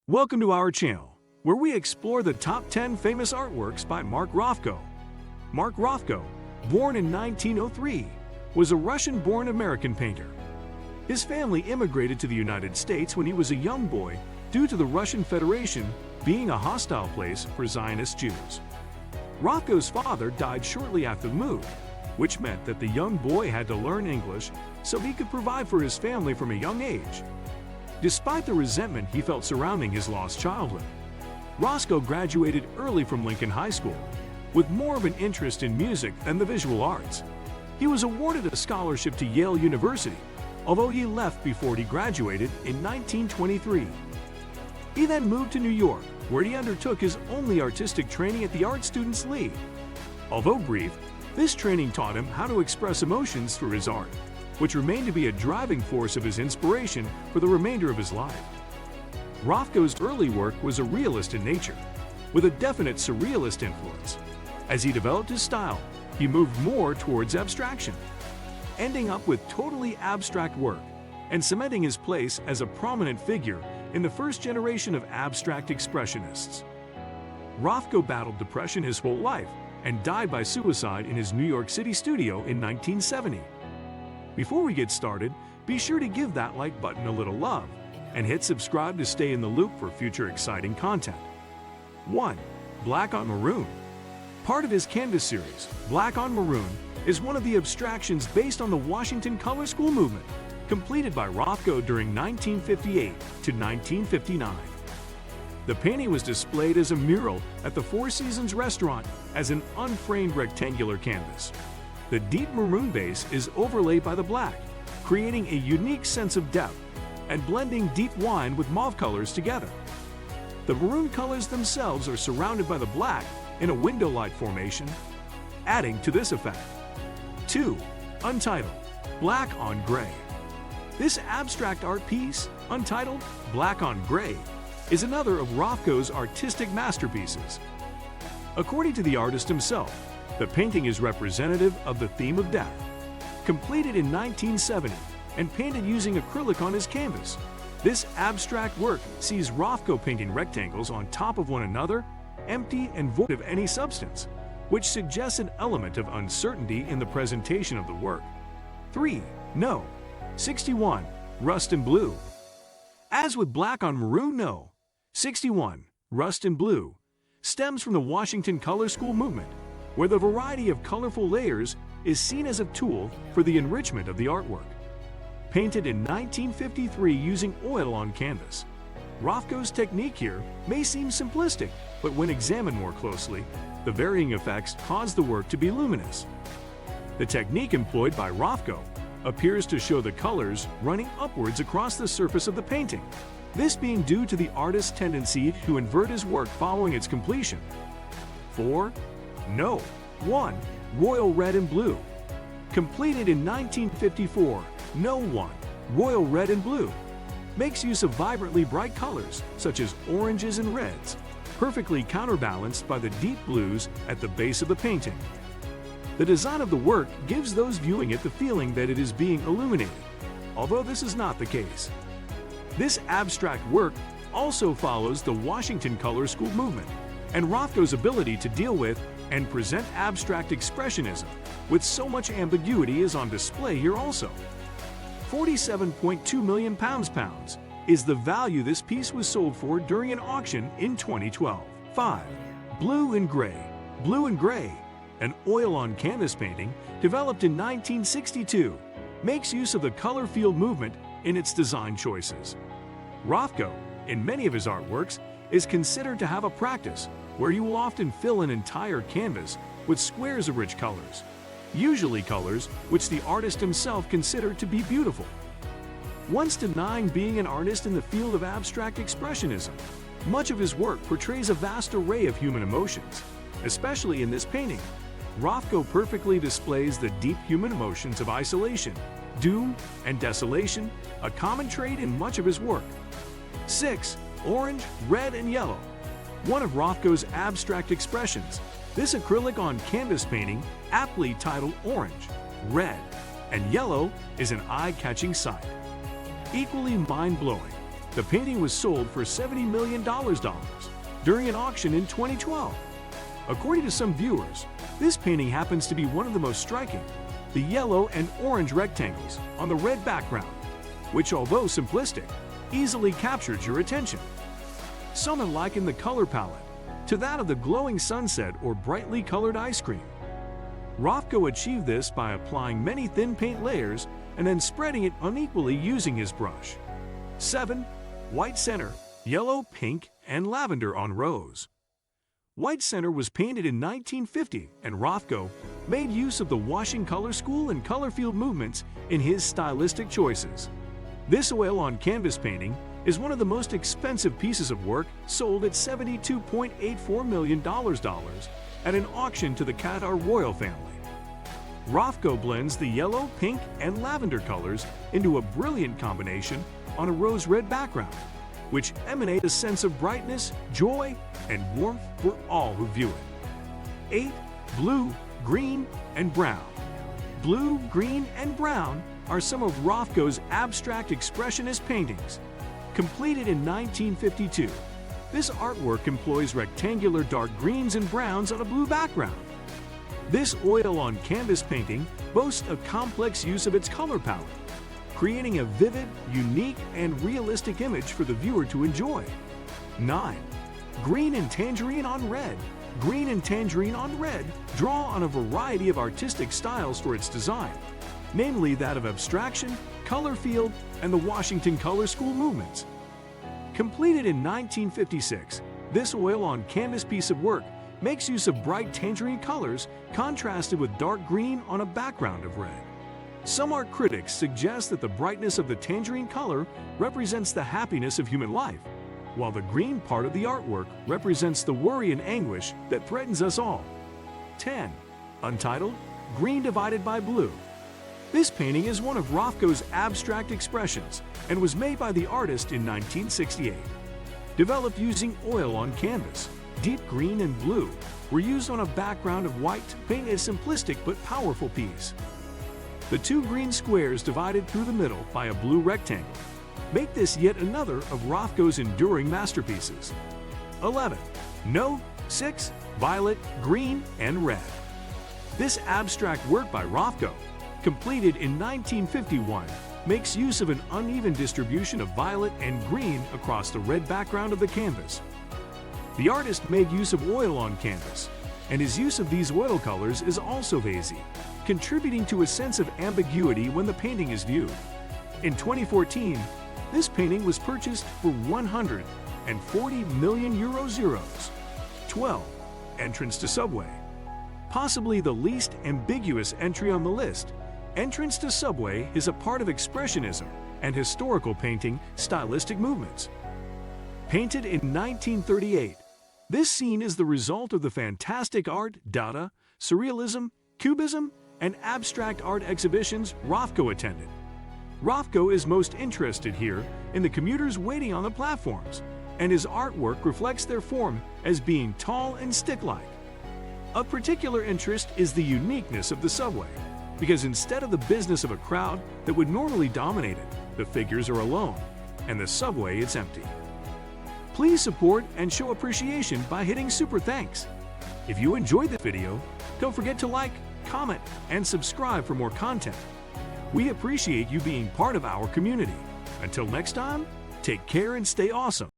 Welcome to our channel, where we explore the top 10 famous artworks by Mark Rothko. Mark Rothko, born in 1903, was a Russian-born American painter. His family immigrated to the United States when he was a young boy due to the Russian Federation being a hostile place for Zionist Jews. Rothko's father died shortly after the move, which meant that the young boy had to learn English so he could provide for his family from a young age. Despite the resentment he felt surrounding his lost childhood, Rothko graduated early from Lincoln High School, with more of an interest in music than the visual arts. He was awarded a scholarship to Yale University, although he left before he graduated in 1923. He then moved to New York, where he undertook his only artistic training at the Art Students League. Although brief, this training taught him how to express emotions through his art, which remained to be a driving force of his inspiration for the remainder of his life. Rothko's early work was a realist in nature, with a definite surrealist influence. As he developed his style, he moved more towards abstraction, ending up with totally abstract work and cementing his place as a prominent figure in the first generation of abstract expressionists. Rothko battled depression his whole life and died by suicide in his New York City studio in 1970. Before we get started, be sure to give that like button a little love and hit subscribe to stay in the loop for future exciting content. 1. Black on Maroon. Part of his canvas series, Black on Maroon, is one of the abstractions based on the Washington Color School movement, completed by Rothko during 1958 to 1959. The painting was displayed as a mural at the Four Seasons restaurant as an unframed rectangular canvas. The deep maroon base is overlaid by the black, creating a unique sense of depth and blending deep wine with mauve colors together. The maroon colors themselves are surrounded by the black in a window light formation, adding to this effect. 2. Untitled, Black on Gray. This abstract art piece, Untitled, Black on Gray, is another of Rothko's artistic masterpieces. According to the artist himself, the painting is representative of the theme of death. Completed in 1970 and painted using acrylic on his canvas, this abstract work sees Rothko painting rectangles on top of one another, empty and void of any substance, which suggests an element of uncertainty in the presentation of the work. 3. No. 61. Rust and Blue. As with Black on Maroon, No. 61. Rust and Blue stems from the Washington Color School movement, where the variety of colorful layers is seen as a tool for the enrichment of the artwork. Painted in 1953 using oil on canvas, Rothko's technique here may seem simplistic, but when examined more closely, the varying effects cause the work to be luminous. The technique employed by Rothko appears to show the colors running upwards across the surface of the painting, this being due to the artist's tendency to invert his work following its completion. 4. No. 1. Royal Red and Blue. Completed in 1954, No. 1. Royal Red and Blue makes use of vibrantly bright colors such as oranges and reds, perfectly counterbalanced by the deep blues at the base of the painting. The design of the work gives those viewing it the feeling that it is being illuminated, although this is not the case. This abstract work also follows the Washington Color School movement, and Rothko's ability to deal with and present abstract expressionism with so much ambiguity is on display here also. 47.2 million pounds is the value this piece was sold for during an auction in 2012. 5. Blue and Gray. Blue and Gray, an oil-on canvas painting developed in 1962, makes use of the color field movement in its design choices. Rothko, in many of his artworks, is considered to have a practice where he will often fill an entire canvas with squares of rich colors, usually colors which the artist himself considered to be beautiful. Once denying being an artist in the field of abstract expressionism, much of his work portrays a vast array of human emotions. Especially in this painting, Rothko perfectly displays the deep human emotions of isolation, doom, and desolation, a common trait in much of his work. 6. Orange, Red, and Yellow. One of Rothko's abstract expressions, this acrylic on canvas painting, aptly titled Orange, Red, and Yellow, is an eye-catching sight. Equally mind-blowing, The painting was sold for $70 million during an auction in 2012. According to some viewers, this painting happens to be one of the most striking, the yellow and orange rectangles on the red background, which, although simplistic, easily captures your attention. Some have likened the color palette to that of the glowing sunset or brightly colored ice cream. Rothko achieved this by applying many thin paint layers and then spreading it unequally using his brush. 7. White center, yellow, pink, and lavender on rose. White center was painted in 1950, and Rothko made use of the washing color school and color field movements in his stylistic choices. This oil-on-canvas painting is one of the most expensive pieces of work, sold at $72.84 million at an auction to the Qatar royal family. Rothko blends the yellow, pink, and lavender colors into a brilliant combination on a rose-red background, which emanate a sense of brightness, joy, and warmth for all who view it. 8. Blue, green, and brown. Blue, green, and brown are some of Rothko's abstract expressionist paintings. Completed in 1952, this artwork employs rectangular dark greens and browns on a blue background. This oil-on-canvas painting boasts a complex use of its color palette, creating a vivid, unique, and realistic image for the viewer to enjoy. 9. Green and Tangerine on Red. Green and Tangerine on Red draw on a variety of artistic styles for its design, namely that of abstraction, color field, and the Washington Color School movements. Completed in 1956, this oil-on-canvas piece of work makes use of bright tangerine colors contrasted with dark green on a background of red. Some art critics suggest that the brightness of the tangerine color represents the happiness of human life, while the green part of the artwork represents the worry and anguish that threatens us all. 10. Untitled, Green Divided by Blue. This painting is one of Rothko's abstract expressions and was made by the artist in 1968. Developed using oil on canvas, deep green and blue were used on a background of white to paint a simplistic but powerful piece. The two green squares divided through the middle by a blue rectangle make this yet another of Rothko's enduring masterpieces. 11. No. 6. Violet, green, and red. This abstract work by Rothko, completed in 1951, makes use of an uneven distribution of violet and green across the red background of the canvas. The artist made use of oil on canvas, and his use of these oil colors is also hazy, contributing to a sense of ambiguity when the painting is viewed. In 2014, this painting was purchased for 140 million euros. 12. Entrance to Subway. Possibly the least ambiguous entry on the list, Entrance to Subway is a part of Expressionism and historical painting stylistic movements. Painted in 1938, this scene is the result of the fantastic art, Dada, Surrealism, Cubism, and abstract art exhibitions Rothko attended. Rothko is most interested here in the commuters waiting on the platforms, and his artwork reflects their form as being tall and stick-like. Of particular interest is the uniqueness of the subway, because instead of the business of a crowd that would normally dominate it, the figures are alone, and the subway is empty. Please support and show appreciation by hitting super thanks. If you enjoyed the video, don't forget to like, comment, and subscribe for more content. We appreciate you being part of our community. Until next time, take care and stay awesome.